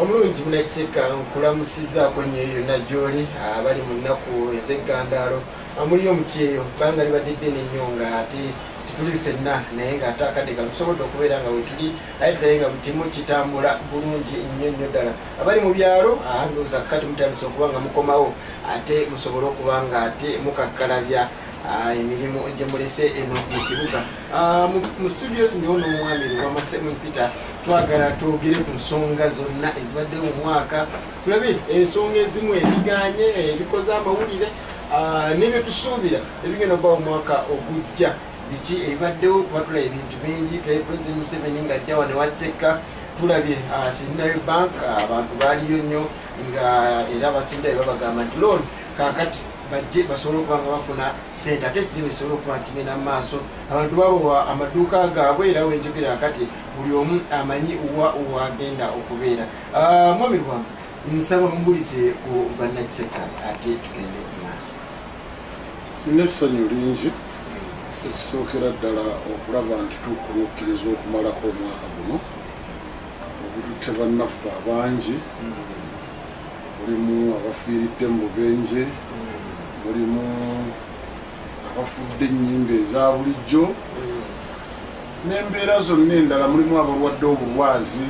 omulungi munakiseka nkulamusizaako nnyo yonna gy'oli abali mu nnaku ez'eggandaalo muli omuti eyo banga libadde ddene nnyo nga ate tituli ffenna naye ng'ate akadde tusobodde okubeera nga wetuli aye tulaye nga buli kimu kitambula bulungi nnyo nnyo ddala abali mu byalo ndowooza kati mutandise okuba nga mukomawo ate musobole okuba nga ate mukakkalabya emirimu gye mulese eno mu kibuga mu studios ndiwo n'omwami Lwamase Peter twagala twogere ku nsonga zonna ezibaddewo mu mwaka tulabe ensonga ezimu ebiganye ebikoze amawulire n'ebyo tusuubira ebigenda okuba omwaka ogujja biki ebibaddewo kuba tulaba ebintu bingi tulabe President Museveni ng'ajja wano ewatsekka tulabye Centenary Bank abantu baaliyo nnyo nga era abasindayo babagamba nti loan kaakati bajje basobole okuba nga bafuna sente ate ekizibu ekisobole okuba kigenda mu maaso abantu babowa amaduuka gaabwe era wenjogera akati buli omu amanyi wagenda okubeera mwami Lwama nsaba mumbulize ku bannakiseka ate tugende mu maaso n'essanyu lingi ekisookera ddala okulaba nti tukunukkiriza okumalako omwaka guno obututte bannaffe abangi mulimu abafiiridde mu bubenje mulimu abafudde ennyimba eza bulijjo n'embeera zonna endala mulimu abalwadde obulwazi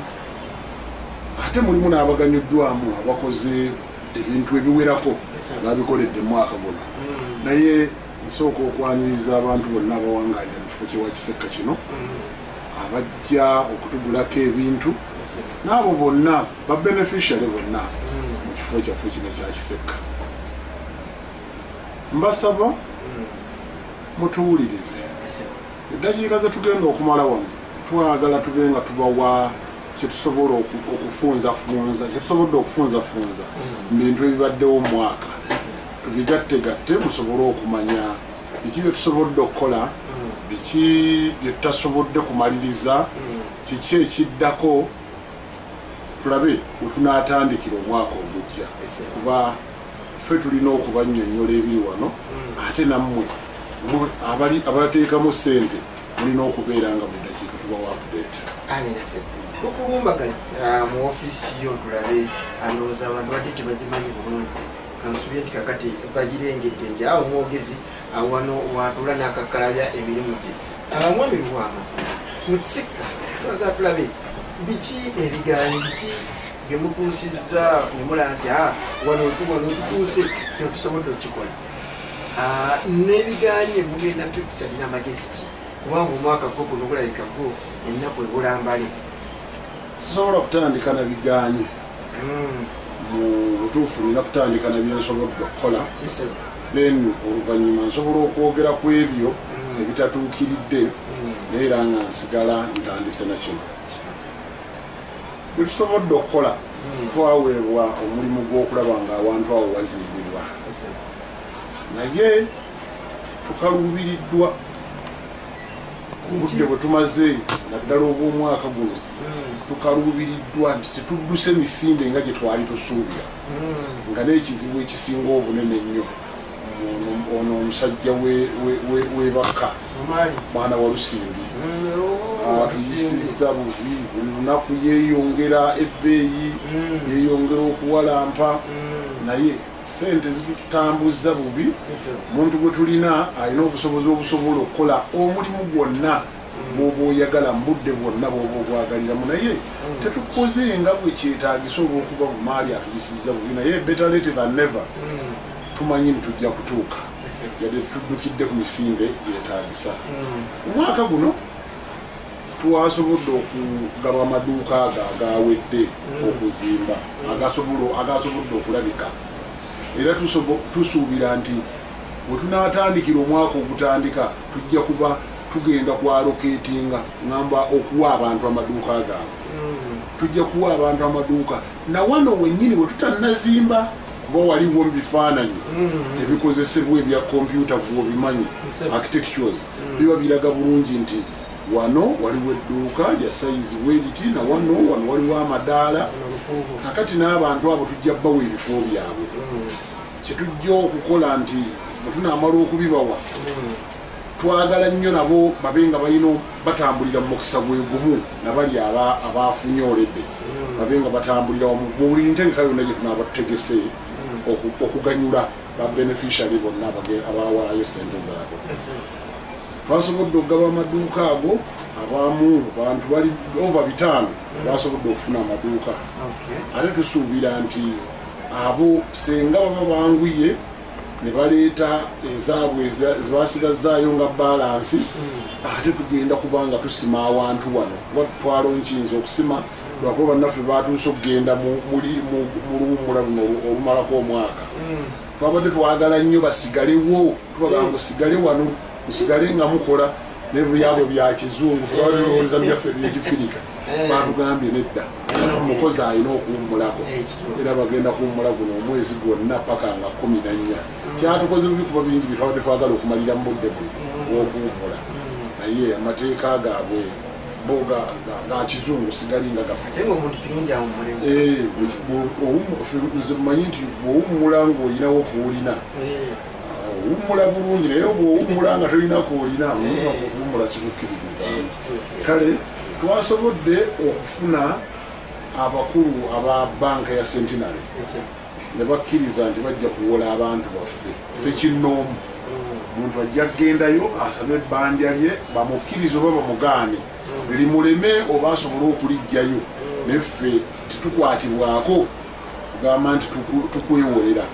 ate mulimu n'abaganyuddwamu abakoze ebintu ebiwerako babikoledde mwaka guno naye nsooka okwaniriza abantu bonna abawangaadde mu kifo kyewakiseka kino abajja okutugulako ebintu n'abo bonna babeneficiary bonna mu kifo kyaffe kino kyakiseka mbasaba mutuwulirize eddakiika ze tugenda okumala wano twagala tube nga tubawa kyetusobola okufunzafunza kyetusobodde okufunzafunza mu bintu ebibaddewo mwaka tubigattegatte musobole okumanya biki bye tusobodde okukola biki bye tutasobodde kumaliriza kiki ekiddako tulabe wetunaatandikira omwaka ogujja kuba ffe tulina okubannyonnyola ebiri wano ate nammwe abateekamu ssente mulina okubeera nga buli dakiika tubawa update tukulumbaganya mu ofiisi yo tulabe alowooza abantu badde tebagimanyi bulungi kansubye nti kakati bagirengedde nti awo omwogezi wano watula n'akakkalabya emirimu gye mwami Lwama mu kiseka twagala tulabe biki ebiganyi biki bye mutuusizza ne mulaba nti wano tutuuse kino tusobodde okukikola n'ebiganye mugenda picture amagezi ki kubanga omwaka gwo guno gulabika gwo ennaku ebulambale sobola kutandika na biganye mu butuufu nina kutandika na byensobodde okukola then oluvannyuma nsobola okwogera ku ebyo ebitatuukiridde naye era nga nsigala ntandise na kino byetusobodde okukola twaweebwa omulimu gw'okulaba nga awantu awo wazimbibwa naye tukaluubiriddwa obudde bwe tumaze naddala obw'omwaka guno tukaluubiriddwa nti tetudduse misinde nga gye twali tusuubira nga n'ekizibu ekisinga obunene ennyo ono omusajja webaka mwana wa Lusimbi tuyisizza bubi buli lunaku yeeyongera ebbeeyi yeeyongera okuwalampa naye sente zitutambuza bubi omuntu gwe tulina alina obusobozi obusobola okukola omulimu gwonna bw'oba oyagala mu budde bwonna bw'oba ogwagaliramu naye tetukoze nga bwe kyetaagisa olw'okuba bumaali atuyisizza bubi naye better late than never tumanyi ntujja kutuuka yadde tutuddukidde ku misinde gyetaagisa omwaka guno twasobodde okugaba amaduuka ago agawedde okuzimba agasobodde okulabika era tusuubira nti bwe tunaatandikira omwaka ogutandika tujja kuba tugenda kwalokeetinga ngamba okuwa abantu amaduuka gaabwe tujja kuwa abantu amaduuka na wano wennyini we tutannazimba kuba waliwo mu bifaananyi ebikozesebwa ebya kompyuta bwobimanyi architectures biba biraga bulungi nti wano waliwo edduuka lya sayizi bweriti na wano waliwo amadaala kakati n'abantu abo tujja bbawa ebifo byabwe kyetujja okukola nti bwe tunaamala okubibawa twagala nnyo nabo babe nga balina batambulira mu mukisa gwe gumu nabali abafunye oledde babe nga batambulira mu buli ntengeka yonna gye tunaabategese okuganyula ba beneficiary bonna abawaayo sente zaabwe. Twasobodde okugaba amaduuka ago abamu bantu bali over 5 basobodde okufuna amaduuka ate tusuubira nti abo senga baba banguye ne baleeta ezaabwe zebasigazaayo nga balansi ate tugenda kubanga tusima awantu wano twalo nkiyinza okusima lwakuba bannaffe batuuse okugenda mu luwummula luno olumalako omwaka twabadde twagala nnyo basigalewo tubagamba musigale wano musigale nga mukola nebyabwe bya kizungu tulowooza byaffe byekifirika batugambye nedda omukozi alina okuwummulako era bagenda kuwummula guno omwezi gwonna paka nga 14 kyatukoze bikuba bingi bitwabadde twagala okumalira mu budde buno bwokuwummula naye amateeka gaabwe boga ga kizungu sigali nga gafuze mumanyi nti bwowummula ng'olinawo kuwulina owummula bulungi naye bwowummula nga tolina kuwulina okuwummula sikukkiririza. Kale twasobodde okufuna abakulu aba banka ya Centenary ne bakkiriza nti bajja kuwola abantu baffe sekinnoomu omuntu ajja kugendayo asabe ebbanja lye bamukkirize oba bamugaane limuleme oba asobole okulijjayo neffe titukwatibwako kugamba nti tukwewolera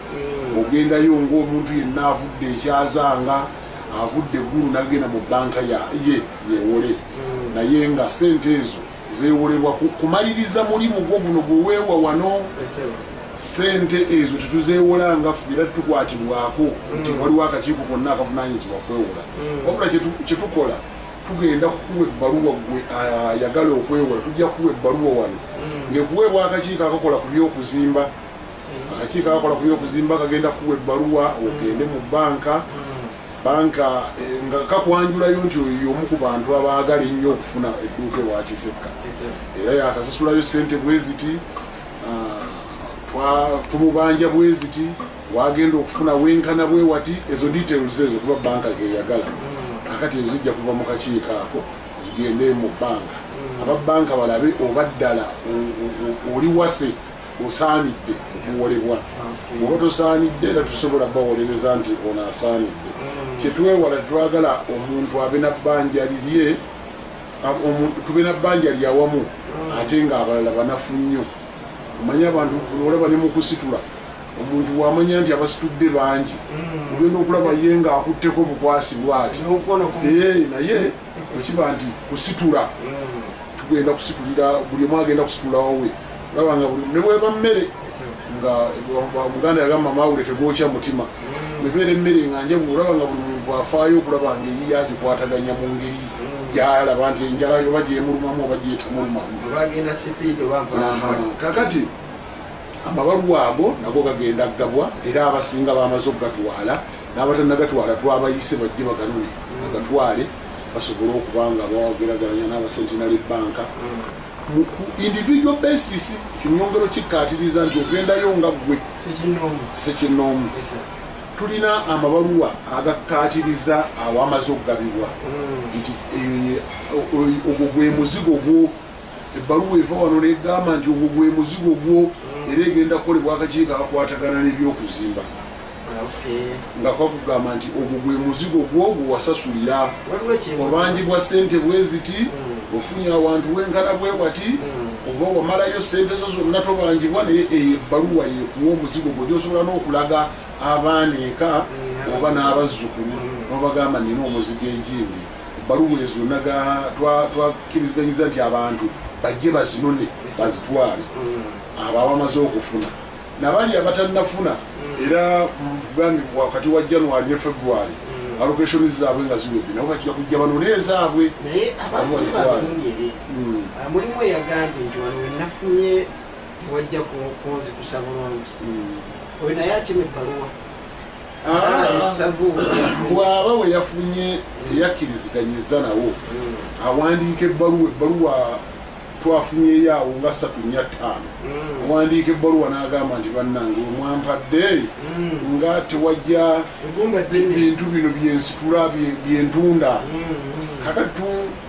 ogendayo ng'omuntu yenna avudde ekyazanga avudde eggulu nagenda mu banka ye yewole naye nga sente ezo zeewolebwa kumaliriza mulimu gwo guno gweweewa wano sente ezo tetuzeewola nga ffe era tukwatibwako nti waliwo akakiiko konna akavunaanyizibwa kwewola wabula kyetukola tugenda kukuwa ebbaluwa gwe ayagala okwewola tujja kukuwa ebbaluwa wano ngekuweebwa akakiiko akakola ku byokuzimba akakiiko akakola ku byokuzimba kagenda kukuwa ebbaluwa ogende mu banka nga kakwanjulayo nti oyo omu ku bantu abaagala ennyo okufuna edduuka ewa Kisekka era yakasasulayo sente bwe ziti tumubanja bwe ziti wagenda okufuna wenkana bwe wati ezo details ezo kuba banka zeyagala akati ezijja kuva mu kakiiko ako zigende mu banka ababanka balabe oba ddala oli waffe osaanidde okuwolebwa oba tosaanidde era tusobola bawolereza nti ono asaanidde kyetwewala tetwagala omuntu abe na bbanja lirye tube na bbanja lyawamu ate nga abalala banafu nnyo omanye abantu olaba ne mu kusitula omuntu wamanya nti abasitudde bangi ogenda okulaba ye nga akutteko bukwasibwa ati naye ekiba nti kusitula tugenda kusitulira buli omu agenda kusitula wawe olaba nga ne bweba mmere nga omuganda yagamba mawule tegwokya mutima bwebeera emmere nga njawulo olaba nga buli muntu afaayo okulaba nga eyiye agikwataganya mu ngeri gyalaba nti enjala oba gyemulumamu oba gyetamulumamu kakati amabaluwa ago nago gagenda gabwa era abasinga bamaze okugatwala n'abatannagatwala twabayise bajje baganone bagatwale basobole okubanga bawageraganya n'aba Centenary Bank mu individual basis kinyongero kikkaatiriza nti ogendayo nga gwe sekinnoomu tulina amabaluwa agakkaatiriza awamaze okugabibwa nti ogwo gwe muzigo gwo ebbaluwa eva wano negamba nti ogwo gwe muzigo gwo era egenda kukolebwa akakiiko akakwatagana n'ebyokuzimba nga kakugamba nti ogwo gwe muzigo gwo gwe wasasulira obangi bwa sente bwe ziti ofunye awantu wenkana bwe wati oba wamalayo sente zo zonna tobangibwa naye eyo ebbaluwa yekuwa omuzigo gwo gyosobola n'okulaga abaana eka oba n'abazzukulu nobagamba nina omuzigo egindi ebbaluwa ezo twakkiriziganyiza nti abantu bajje bazinone bazitwale abo abamaze okufuna nabali abatannafuna era mugambibwa wakati wa January ne February allocation zaabwe nga ziwedde nabo bajja kujja banone ezaabwe naye abafuna mulimu eyagambye nti wano wenafunye tewajja kunzikusa bulungi oyo naye akima ebbaluwa bw'aba we yafunye teyakkirizganyiza nawo awandiika ebbaluwa twafunyeyo awo nga 3 4 5 owandiika ebbaluwa n'agamba nti bannange omwampadde nga tewajja ebintu bino byensitula byentunda kakati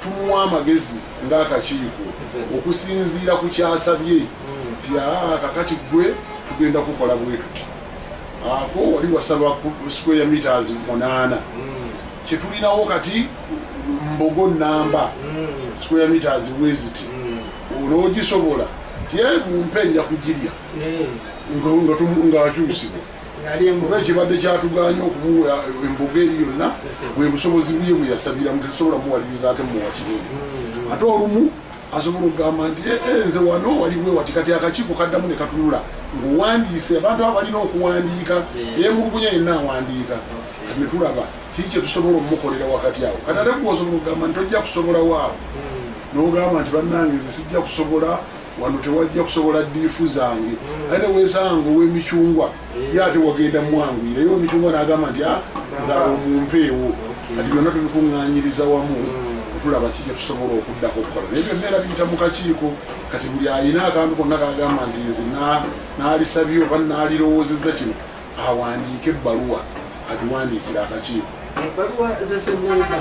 tumuwa amagezi ng'akakiiko okusinziira ku kyasabye nti kakati gwe tugenda kukola bwe tuti ako wali wasaba square meters 8 kyetulinawo kati mbogo namba square meters weziti onoogisobola tiye mumpenja kugirya ngaakyusibwa kuba ekibadde kyatuganya okumuwa embogo eri yonna bwe busobozi bwe bwe yasabira mutetusobola muwaliriza ate muwa kirungi ate olumu asobola okugamba nti nze wano waliwe wati kati akakiiko kaddamu ne katunula ng'owandiise abantu abo balina okuwandiika yemulugunya yenna awandiika kati ne tulaba kiki kyetusobola omukolera wakati awo kati ate gwe osobola okugamba nti tojja kusobolawo awo n'ogamba nti bannange nze sijja kusobola wano tewajja kusobola diifu zange ate weesanga ow'emicungwa ye ate wagenda mwangwire yo emicungwa n'agamba nti zaala omumpeewo kati byonna tubikuŋŋaanyiriza wamu tulaba kiki tusobola okuddako okukola naye byonna era biyita mu kakiiko kati buli ayina akantu konna kagamba nti nze n'alisabye oba n'alirowoozezza kino awandiika ebbaluwa atuwandiikira akakiiko ebbaluwa zesemmunga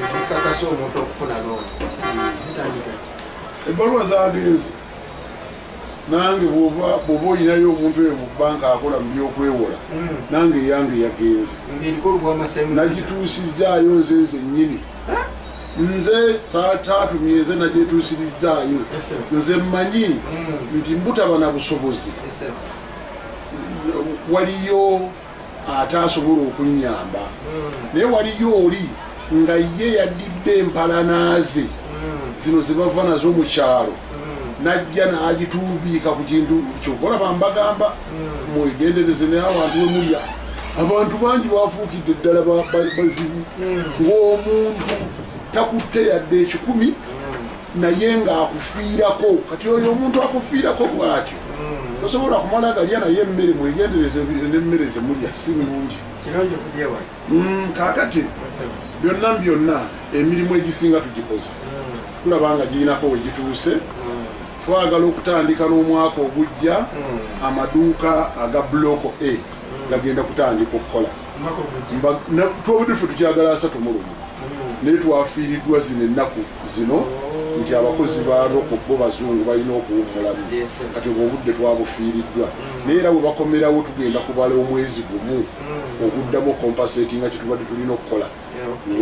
ezikakasa omuntu okufuna looni zitandika ebbaluwa zagenze nange bw'oba olinayo omuntu eyo mu bbanka akola mu byokwewola nange eyange yagenze nagituusizaayo nze nnyini nze saataatumye nze nagyetuusirizaayo nze mmanyi nti mbutaba na busobozi waliyo ate asobola okunnyamba naye waliyo oli nga ye yaddidde empalanaaze zino ze bava nazo mu kyalo najja n'agituubiika ku kintu kyokola bambagamba mwegendereze naye abantu we mulya abantu bangi bafuukidde eddala bazibu ng'omuntu takutte yadde 10 naye ng'akufiirako kati oyo omuntu akufiirako bwatyo tosobola kumala galya naye emmere mwegendereze n'emmere ze mulya si nnungi kaakati byonna emirimu egisinga tugikoze tulabanga girinako we gituuse twagala okutandika n'omwaka ogujja amaduuka aga buloko A gagenda kutandika okukola twobudde ffe tukyagala 3 mu lumu naye twafiiriddwa zino ennaku zino nti abakozi ba roko bo bazungu balina okuwummulamu kati obwo obudde twabufiiriddwa naye era bwe bakomerawo tugenda kubala omwezi gumu oguddamu compensati nga kyetubadde tulina okukola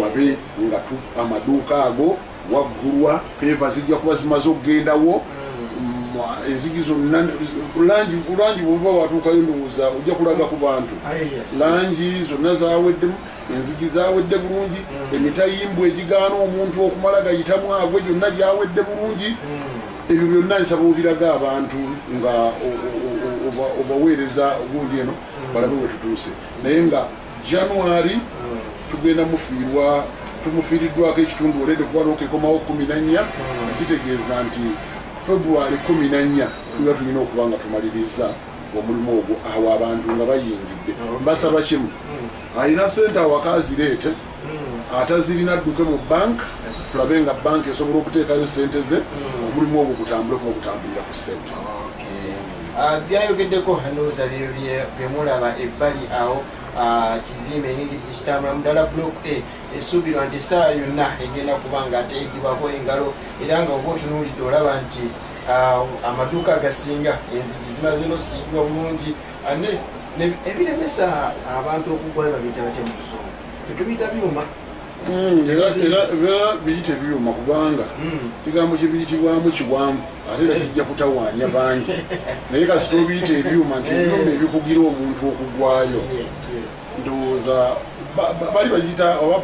wabe nga amaduuka ago waggulwa peva zijja kuba zimaze okugendawo enzigi zonna langi bw'oba watuukayo ndowooza ojja kulaga ku bantu langi zonna zaweddemu enzigi zawedde bulungi emitayimbwa egigaana omuntu okumala gayitamu agwe gyonna gyawedde bulungi ebyo byonna nsaba obiraga abantu nga obaweereza ogundi eno balabe we tutuuse naye nga January tugenda tumufiiriddwako ekitundu olede kuba okekomawo 14 kitegeeza nti February 14 tuba tulina okuba nga tumaliriza omulimu ogwo awo abantu nga bayingidde basaba kimu alina sente awaka azireete atazirina adduke mu bank tulabe nga bank esobola okuteekayo sente ze omulimu ogwo gutambule kuba gutambulira ku sente byayogeddeko ndowooza byemulaba ebbali awo kizimbe engeri kitambula mudala block A esuubirwa nti essaawa yonna egenda kuba nga ate egibwako engalo era nga oba otunuulidde olaba nti amaduuka agasinga enzigi zimaze n'osiigibwa bulungi ebiremesa abantu okugwayo babiyita bate mu Luzungu ffe tubiyita byuma era biyita ebyuma kubanga kigambo kyebiyitibwamu kiwanvu ate era kijja kutawaanya bangi naye kasita obiyita ebyuma nti ebyuma ebikugira omuntu okugwayo ndowooza bali bagiyita oba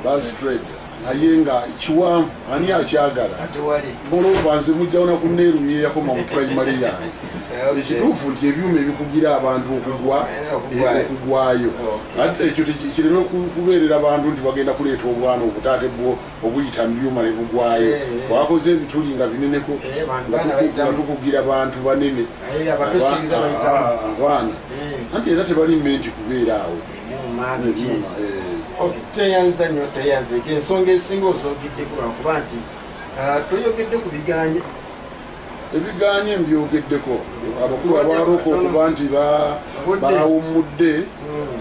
balstrade naye nga kiwanvu ani akyagala bolooba nze mujjawo nakuneerumye yakoma mu primary yange ekituufu nti ebyuma ebikugira abantu okugwayo ekyo kireme kubeerera abantu nti bagenda kuleeta obwana obutaate bwo obuyita mu byuma ne bugwayo wakoze ebituli nga bineneko nga tukugira bantu banene abaana anti era tebali menti kubeera awo teyanza nnyo teyanzeka ensonga esinga osoogiddeku lwakuba nti toyogedde ku biganye ebiganye mbyogeddeko abakulu abaroka okuba nti bawummudde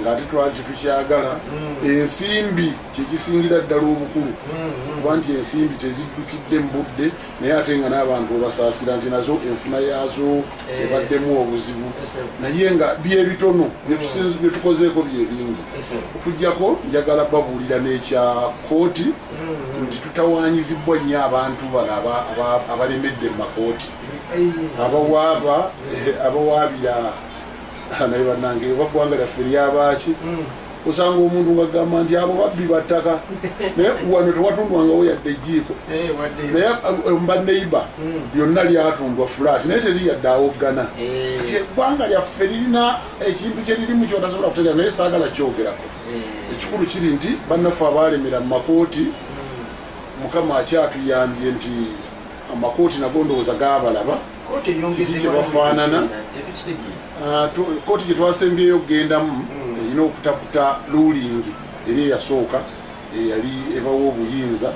ng'ate twali tetukyagala ensimbi kyekisingira ddala obukulu kuba nti ensimbi teziddukidde mu budde naye ate nga n'abantu obasaasira nti nazo enfuna yaazo ebaddemu obuzibu naye nga byebitono byetukozeeko byebingi okuggyako njagala babuulira n'ekya kooti nti tutawaanyizibwa nnyo abantu bano abalemedde mu makooti abawaabira naye bannange baggwanga lyaffe lyabaki osanga omuntu ngagamba nti abo babbi battaka naye wano tewatundwangawo yadde ejiiko naye mbaneiba lyonna lyatundwa flat naye teriyadde awoggana kati eggwanga lyaffe lirina ekintu kyeririmu kyotasobola kutegera naye saagala kyogerako ekikulu kiri nti bannaffe abalemera mu makooti mukama akyatuyambye nti amakooti nago ndowooza gabalaba kyebafaanana kooti gyetwasembyeyo okgendamu erina okutaputa lulingi eri eyasooka eyali ebawa obuyinza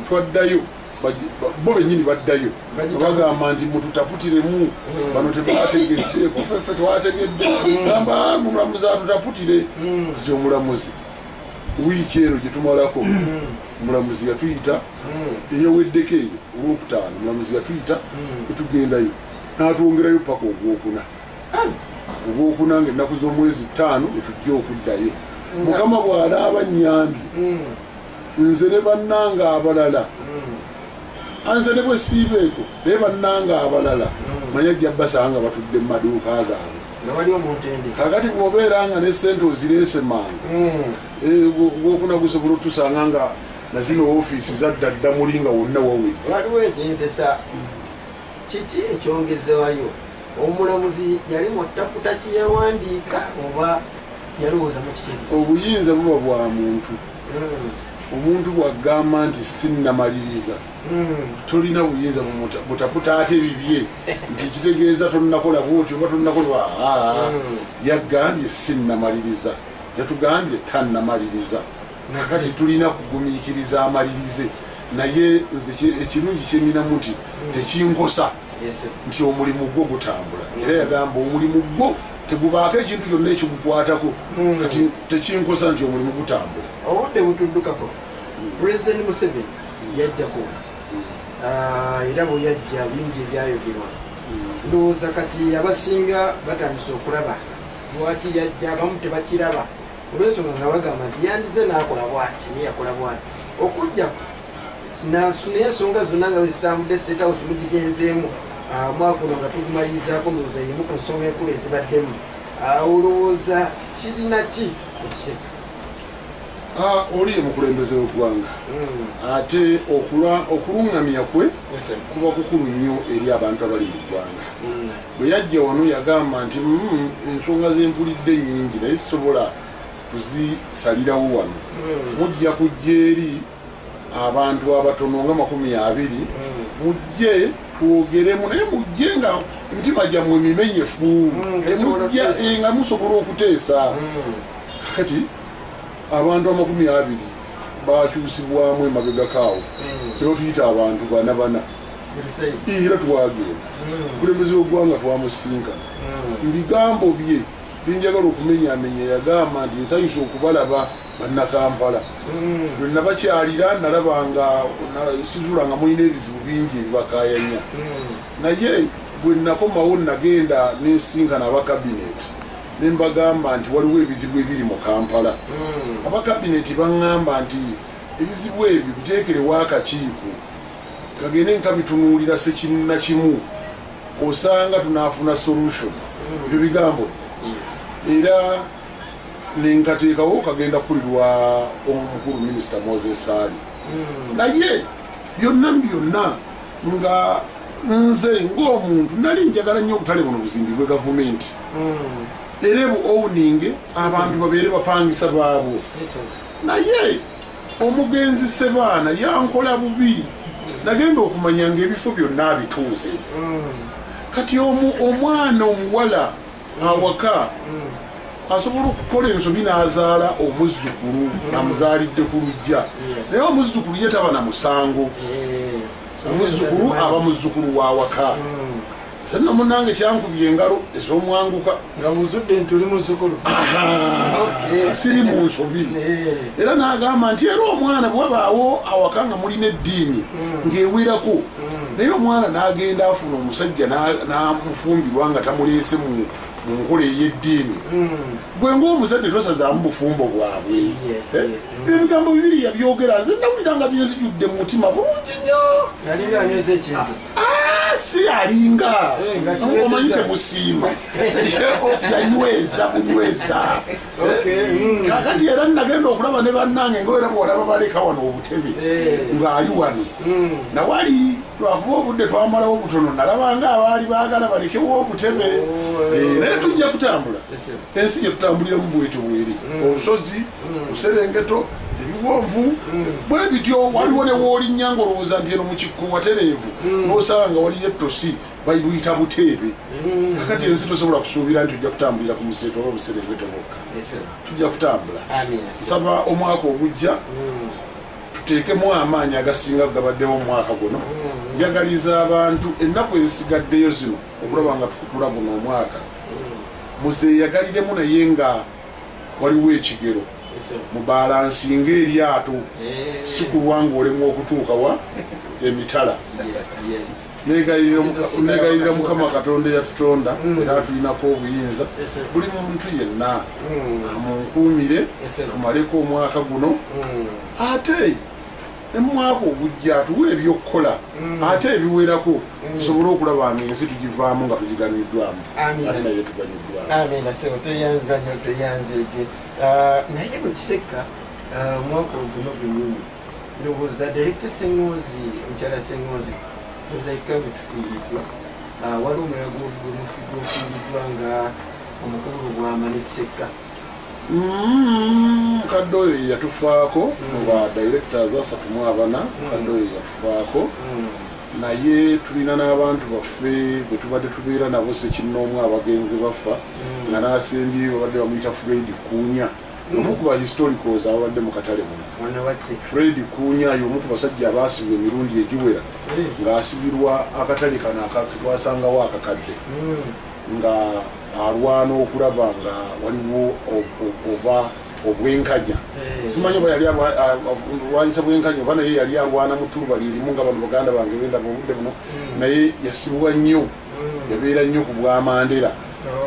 twaddayo bo benyini baddayo bagamba nti mututaputiremu bano tebategeddeeko feffe twategedde gamba mulamuzi atutaputire kati omulamuzi wiiki eno gyetumalako omulamuzi yatuyita eyaweddeko eyo olwokutaano omulamuzi yatuyita etugendayo n'atwongerayo paka ogwokuna ngaennaku z'omwezi 5 netujja okuddayo mukama bw'anaaba nnyambye nze ne bannanga abalala anze ne bwe siibeeko naye bannanga abalala manya jja basanga batudde mu maduuka gaabwe kakati bw'obeera nga ne sente ozireese mangu gwokuna gusobola otusanga nga nazino ofiisi zadda ddamuli nga wonna wawedde waliwo ekinsesa kiki ekyongezewayo omulamuzi yali mutaputa kiyawandiika oba yalowooza mu kikiri obuyinza buba bwa muntu omuntu bwagamba nti sinnamaliriza tolina buyinza butaputa ate bibye nti kitegeeza tonnakola bwoti oba tonnakola yagambye sinnamaliriza yatugambye tannamaliriza nakati tulina kugumiikiriza amalirize naye ekirungi kyeninamu nti tekinkosa nti omulimu gwo gutambula era yagamba omulimu gwo tegubaako ekintu kyonna ekigukwatako kati tekinkosa nti omulimu gutambula obudde butuddukako President Museveni yajjako era bwe yajja bingi ebyayogerwa ndowooza kati abasinga batandise okulaba lwaki yajja abamu tebakiraba olwensonga nga bagamba nti yandize n'akola bwati niyakola bwati okujja naye ensonga zonna nga wezitambudde State House mugigenzeemu mwaka guno nga tugumalizaako ndowooza yemu ku nsonga enkulu ezibaddemu olowooza kirina ki okiseka oli mukulembeze w'eggwanga ate okulungamya kwe kuba kukulu nnyo eri abantu abali mu ggwanga bwe yajja wano yagamba nti ensonga zempulidde nnyingi naye sisobola kuzisalirawo wano mujja kujja eri abantu abatono nga 20 mujje twogeremu naye mujje nga emitima gyammwe mimenyefu temujja nga musobola okuteesa kati abantu 20 bakyusibwamu emabega kaawo era tuyita abantu bana era twagenda kulembeze w'eggwanga twamusinkana mubigambo bye binjagala okumenyamenya yagamba nti nsanyusa okubalaba bannakampala lwe nabakyalira nalabanga sizulanga mulina ebizibu bingi ebibakayanya naye bwe nakomawo nagenda nensinkana abakabineti nembagamba nti waliwo ebizibu ebiri mu Kampala abakabineti baŋŋamba nti ebizibu ebyo biteekerewo akakiiko kagende nkabitunuulira sekinna kimu osanga tunaafuna solution ebyo bigambo era nenkateekawo kagenda kulirwa omukulu minisita Moses Ali naye byonna nga nze ng'omuntu nali njagala nnyo obutale buno buzimbi bwe gavumenti era owning abantu babeere bapangisa baabo naye omugenzi Sebaana yankola bubi nagenda okumanya ng'ebifo byonna abituuze kati omwana omuwala awaka asobola okukola ensobi n'azaala omuzzukulu amuzaalidde ku lujja naye omuzzukulu ye taba na musango omuzzukulu aba muzzukulu wa waka senna munange kyankubye engalo ez'omwanguka nga buzudde nti oli muzzukulu siri mu nsobi era n'agamba nti era omwana bwabaawo awaka nga mulina eddiini ng'ewerako naye omwana n'agenda afuna omusajja n'amufumbirwa nga tamuleese mu nkola ey'eddiini gwe ng'omuzadde tosazaamu bufumbo bwabwe ebigambo bibiri yabyogera nze nawuliranga byenzijudde mu mutima bulungi nnyo si alinga omanyi temusiima yanyweza bunyweza kakati era nagenda okulaba ne bannange ngaera bwolaba baleka wano obutebe ng'ali wano nawali lwakuba obudde twamalawo butono nalabanga abaali baagala balekewo obutebe naye tujja kutambula ensi gye tutambuliramu bwete bweri olusozi luserengeto ebiwonvu bwe bityo waliwo ne woolinnya ng'olowooza nti eno mu kikko watereevu n'osanga nga waliyo ettosi bayibuyita buteebe kakati ensi tosobola kusuubira nti ojja kutambulira ku museeto oba buserengeto bwokka tujja kutambula nsaba omwaka ogujja tuteekemu amaanyi agasinga gabaddewo mu mwaka guno njagaliza abantu ennaku ezisigaddeyo zino okulaba nga tukutula guno omwaka muzeeyagaliremu naye nga waliwo ekigero mubalansinga eryato si kulwa ng'olemu okutuuka wa emitala negayirira mukama katonda eyatutonda era tulinako obuyinza buli muntu yenna amunkuumire tumaleko omwaka guno ate emwaka ogujja atuwe ebyokukola ate ebiwerako tusobole okulaba nga ensi tugivaamu nga tugiganyuddwamu ate naye tuganyuddwamu toyanzege naye bwekisekka omwaka oguno gwenyini ndowooza director Sengozi omukyala Sengozi ozaika bwetufiiriddwa waliwo omulala gwofiiriddwa nga omukulu gwama nekisekka mukadde oyo yatufaako muba directors 34 mukadde oyo yatufaako naye tulina n'abantu baffe betubadde tubeera nabo sekinnoomu abagenzi bafa nga n'asembye babadde bamuyita Fred Kuunya omu ku bahistoricals ababadde mu katale muno Fred Kuunya y'omu ku basajja abaasibwa emirundi egiwera ng'asibirwa akatale kano akatwasangawo akakadde nga alwana okulaba nga waliwo oba obwenkanya simanyi oba yali alwanyisa bwenkanya oba naye yali alwana mu tuluba lyerimu nga bano baganda bange bendaba obudde buno naye yasibwa nnyo yabeera nnyo ku bwamandera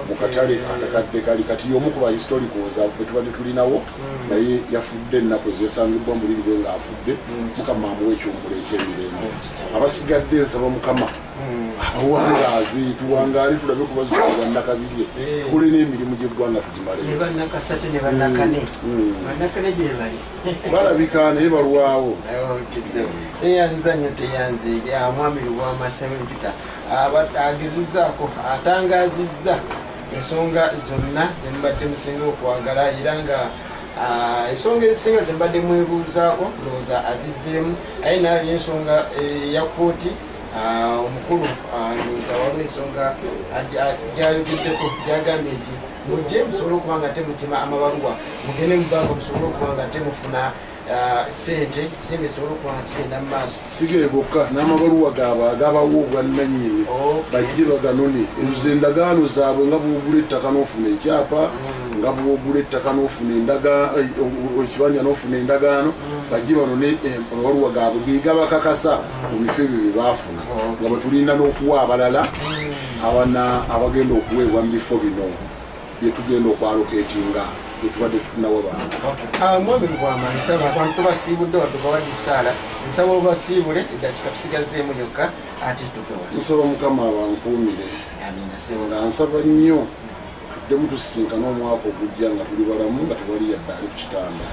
mu katale akakadde kali kati y'omu ku bahistoricals betubadde tulinawo naye yafudde ennaku ezo yasangibwa muliri bwe ng'afudde mukama amuwa ekyomula ekyemirembe abasigadde nsaba mukama abawangaazi tuwangaale tulabe ku bazzukulu bannakabirye tukole n'emirimu gy'eggwanga tugimale balabika naye balwawo eyanzanyo teyanzeege mwami Lubwama Simon Peter agezizzaako atangazizza ensonga zonna zembadde musinga okwagala era nga ensonga ezisinga zembadde mwebuuzaako ndowooza azizzeemu aye nayo ensonga ya kooti omukulu ndowooza waliwo ensonga gyayogeddeko gyagambye nti mujje musobole okuba nga temukima amabaluwa mugende mu banka musobole okuba nga temufuna sente kisembe esobole okuba nga kigenda mu maaso sigere bokka n'amabaluwa gaabwe agabawo obwannannyini bajje baganone ezo endagaano zaabwe nga bwogula ettaka n'ofuna ekyapa nga bwogula ettaka n'ofuna ekibanja n'ofuna endagaano bajje banone amabaluwa gaabwe gegabakakasa mu bifo ebyo bye baafuna nga bwe tulinda n'okuwa abalala abagenda okuweebwa mu bifo bino byetugenda okwaloketinga byetubadde tufunawo bantu mwami Lubwama nsaba abantu basiibudde waddubawadde esaala nsaba obasiibule eddakika tusigazeemu yokka ate tuvewa nsaba mukama abankuumire nga nsaba nnyo tuddemu tusisinkana omwaka ogujja nga tuli balamu nga tewali yadde ali ku kitanda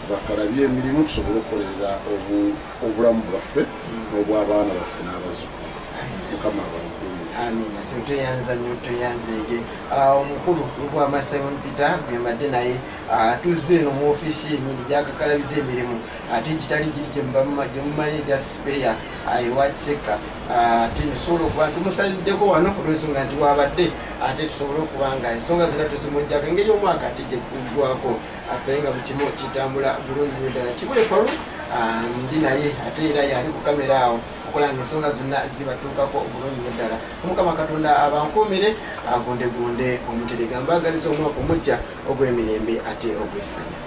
bakalabye emirimu tusobole okukolerera obulamu bwaffe n'obw'abaana baffe n'abazzukulu mukama abankuumire amina sintoyanza nnyo toyanzeege omukulu Lubwama Simon Peter gwembadde naye tuzze eno mu ofiisi yennyini gyakakalabiza emirimu ate kitali giri gyemumanyi gya sipeya ewa Kiseka ate tusobola okuba tumusaliddeko wano olw'ensonga nti wabadde ate tusobole okuba nga ensonga zonna tuzimujjako engeri omwaka ate gyekuggwako afenga mu kimu kitambula bulungi ddala kibule falu ndi naye ate era yali ku kamera awo okulanga ensonga zonna zibatuukako obulungi ddala. Omukama Katonda abankuumire agundegunde omuterega mbaagaliza omwaka omujja ogw'emirembe ate ogw'essanyu.